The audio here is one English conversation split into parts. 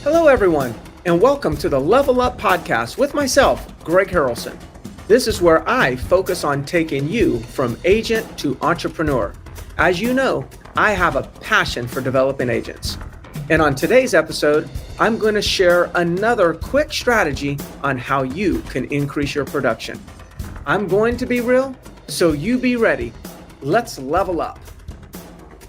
Hello, everyone, and welcome to the Level Up Podcast with myself, Greg Harrelson. This is where I focus on taking you from agent to entrepreneur. As you know, I have a passion for developing agents. And on today's episode, I'm going to share another quick strategy on how you can increase your production. I'm going to be real, so you be ready. Let's level up.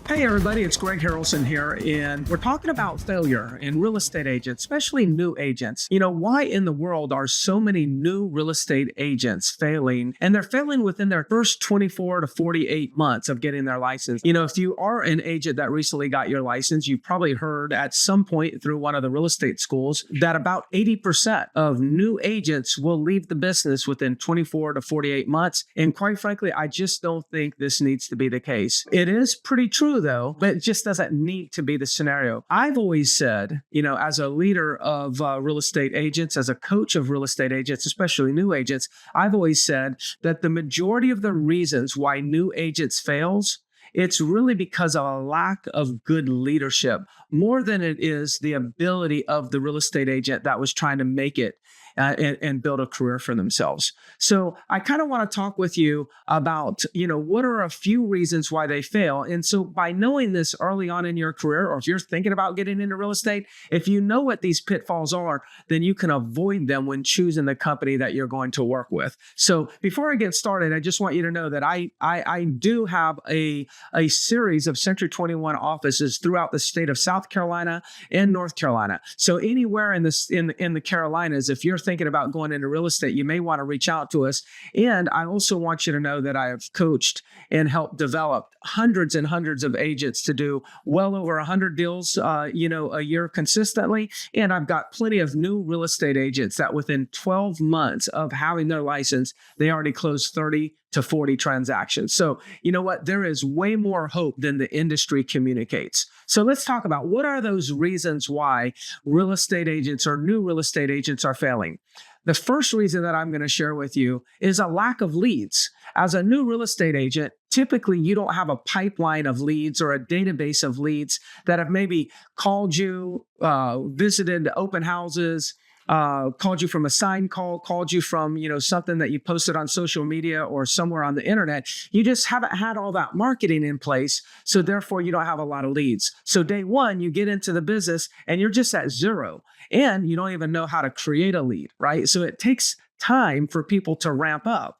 Hey everybody, it's Greg Harrelson here, and we're talking about failure in real estate agents, especially new agents. You know, why in the world are so many new real estate agents failing? And they're failing within their first 24 to 48 months of getting their license. You know, if you are an agent that recently got your license, you've probably heard at some point through one of the real estate schools that about 80% of new agents will leave the business within 24 to 48 months. And quite frankly, I just don't think this needs to be the case. It is pretty true though, but it just doesn't need to be the scenario. I've always said, you know, as a leader of real estate agents, as a coach of real estate agents, especially new agents, I've always said that the majority of the reasons why new agents fails, it's really because of a lack of good leadership, more than it is the ability of the real estate agent that was trying to make it and build a career for themselves. So I kind of want to talk with you about, you know, what are a few reasons why they fail. And so by knowing this early on in your career, or if you're thinking about getting into real estate, if you know what these pitfalls are, then you can avoid them when choosing the company that you're going to work with. So before I get started, I just want you to know that I do have a series of Century 21 offices throughout the state of South Carolina and North Carolina. So anywhere in the Carolinas, if you're thinking about going into real estate, you may want to reach out to us. And I also want you to know that I have coached and helped develop hundreds and hundreds of agents to do well over 100 deals, a year consistently. And I've got plenty of new real estate agents that within 12 months of having their license, they already closed 30 to 40 transactions. So you know what? There is way more hope than the industry communicates. So let's talk about what are those reasons why real estate agents or new real estate agents are failing. The first reason that I'm going to share with you is a lack of leads. As a new real estate agent, typically you don't have a pipeline of leads or a database of leads that have maybe called you, visited open houses, called you from a sign call, called you from, something that you posted on social media or somewhere on the internet. You just haven't had all that marketing in place. So therefore you don't have a lot of leads. So day one, you get into the business and you're just at zero and you don't even know how to create a lead, right? So it takes time for people to ramp up.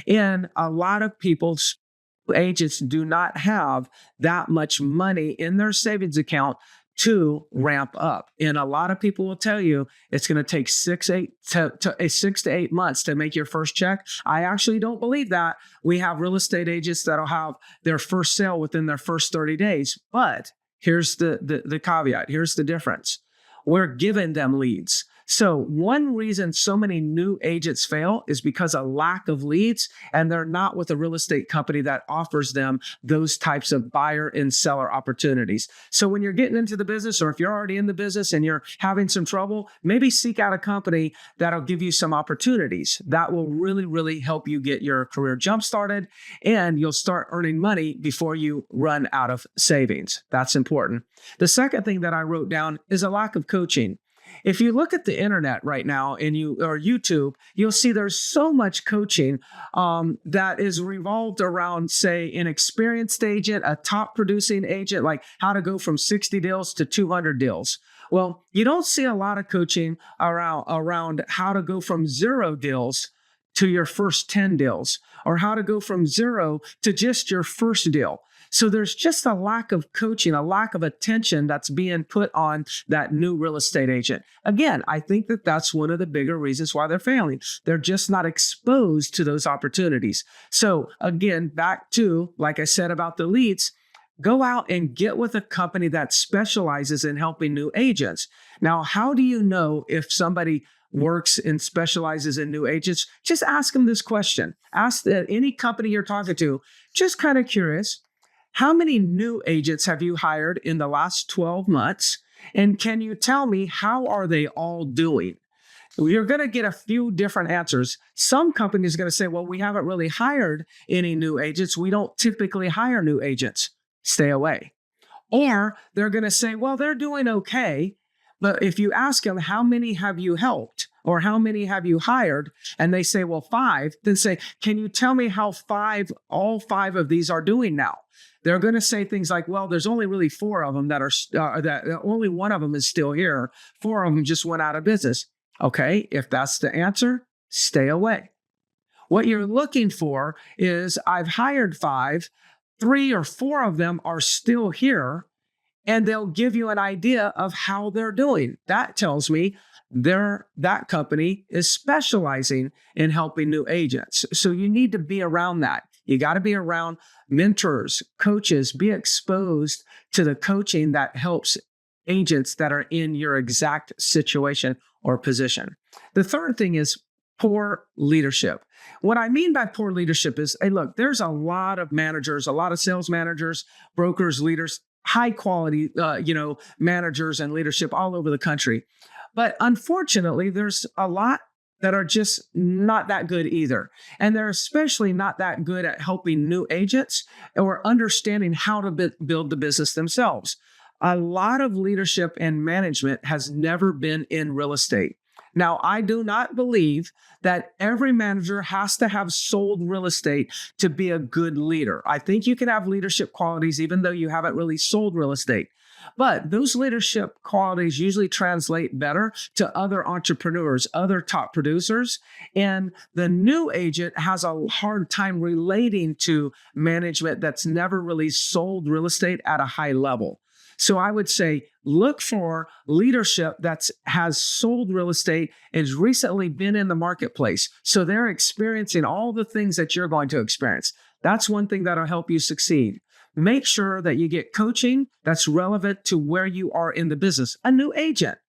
And a lot of people's agents do not have that much money in their savings account to ramp up. And a lot of people will tell you it's going to take 6 to 8 months to make your first check. I actually don't believe that. We have real estate agents that'll have their first sale within their first 30 days. But here's the caveat. Here's the difference. We're giving them leads. So one reason so many new agents fail is because of lack of leads, and they're not with a real estate company that offers them those types of buyer and seller opportunities. So when you're getting into the business, or if you're already in the business and you're having some trouble, maybe seek out a company that'll give you some opportunities that will really, really help you get your career jump started, and you'll start earning money before you run out of savings. That's important. The second thing that I wrote down is a lack of coaching. If you look at the internet right now or YouTube, you'll see there's so much coaching that is revolved around, say, an experienced agent, a top producing agent, like how to go from 60 deals to 200 deals. Well, you don't see a lot of coaching around how to go from 0 deals to your first 10 deals, or how to go from 0 to just your first deal. So there's just a lack of coaching, a lack of attention that's being put on that new real estate agent. Again, I think that that's one of the bigger reasons why they're failing. They're just not exposed to those opportunities. So again, back to, like I said about the leads, go out and get with a company that specializes in helping new agents. Now, how do you know if somebody works and specializes in new agents? Just ask them this question. Ask any company you're talking to, just kind of curious. How many new agents have you hired in the last 12 months? And can you tell me how are they all doing? You're going to get a few different answers. Some companies are going to say, well, we haven't really hired any new agents. We don't typically hire new agents. Stay away. Or they're going to say, well, they're doing okay, But if you ask them, how many have you helped or how many have you hired? And they say, well, 5, then say, can you tell me how all 5 of these are doing now? They're going to say things like, well, there's only really 4 of them that only one of them is still here. 4 of them just went out of business. Okay, if that's the answer, stay away. What you're looking for is, I've hired 5, 3 or 4 of them are still here, and they'll give you an idea of how they're doing. That tells me that company is specializing in helping new agents. So you need to be around that. You got to be around mentors, coaches, be exposed to the coaching that helps agents that are in your exact situation or position. The third thing is poor leadership. What I mean by poor leadership is, hey, look, there's a lot of managers, a lot of sales managers, brokers, leaders, high quality, managers and leadership all over the country. But unfortunately, there's a lot that are just not that good either. And they're especially not that good at helping new agents or understanding how to build the business themselves. A lot of leadership and management has never been in real estate. Now, I do not believe that every manager has to have sold real estate to be a good leader. I think you can have leadership qualities even though you haven't really sold real estate. But those leadership qualities usually translate better to other entrepreneurs, other top producers. And the new agent has a hard time relating to management that's never really sold real estate at a high level. So I would say, look for leadership that has sold real estate and has recently been in the marketplace. So they're experiencing all the things that you're going to experience. That's one thing that'll help you succeed. Make sure that you get coaching that's relevant to where you are in the business. A new agent,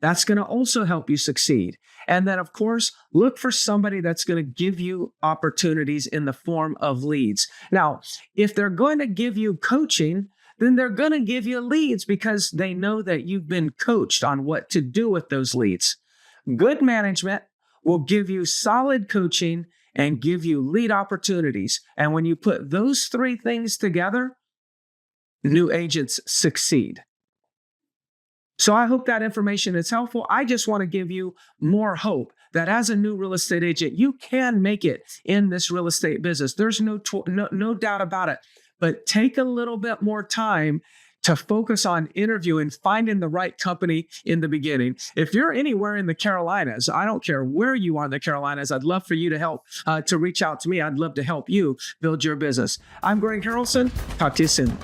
that's going to also help you succeed. And then, of course, look for somebody that's going to give you opportunities in the form of leads. Now, if they're going to give you coaching, then they're going to give you leads because they know that you've been coached on what to do with those leads. Good management will give you solid coaching and give you lead opportunities. And when you put those 3 things together, new agents succeed. So I hope that information is helpful. I just want to give you more hope that as a new real estate agent, you can make it in this real estate business. There's no doubt about it. But take a little bit more time to focus on interviewing, finding the right company in the beginning. If you're anywhere in the Carolinas, I don't care where you are in the Carolinas, I'd love for you to help, to reach out to me. I'd love to help you build your business. I'm Greg Harrelson. Talk to you soon.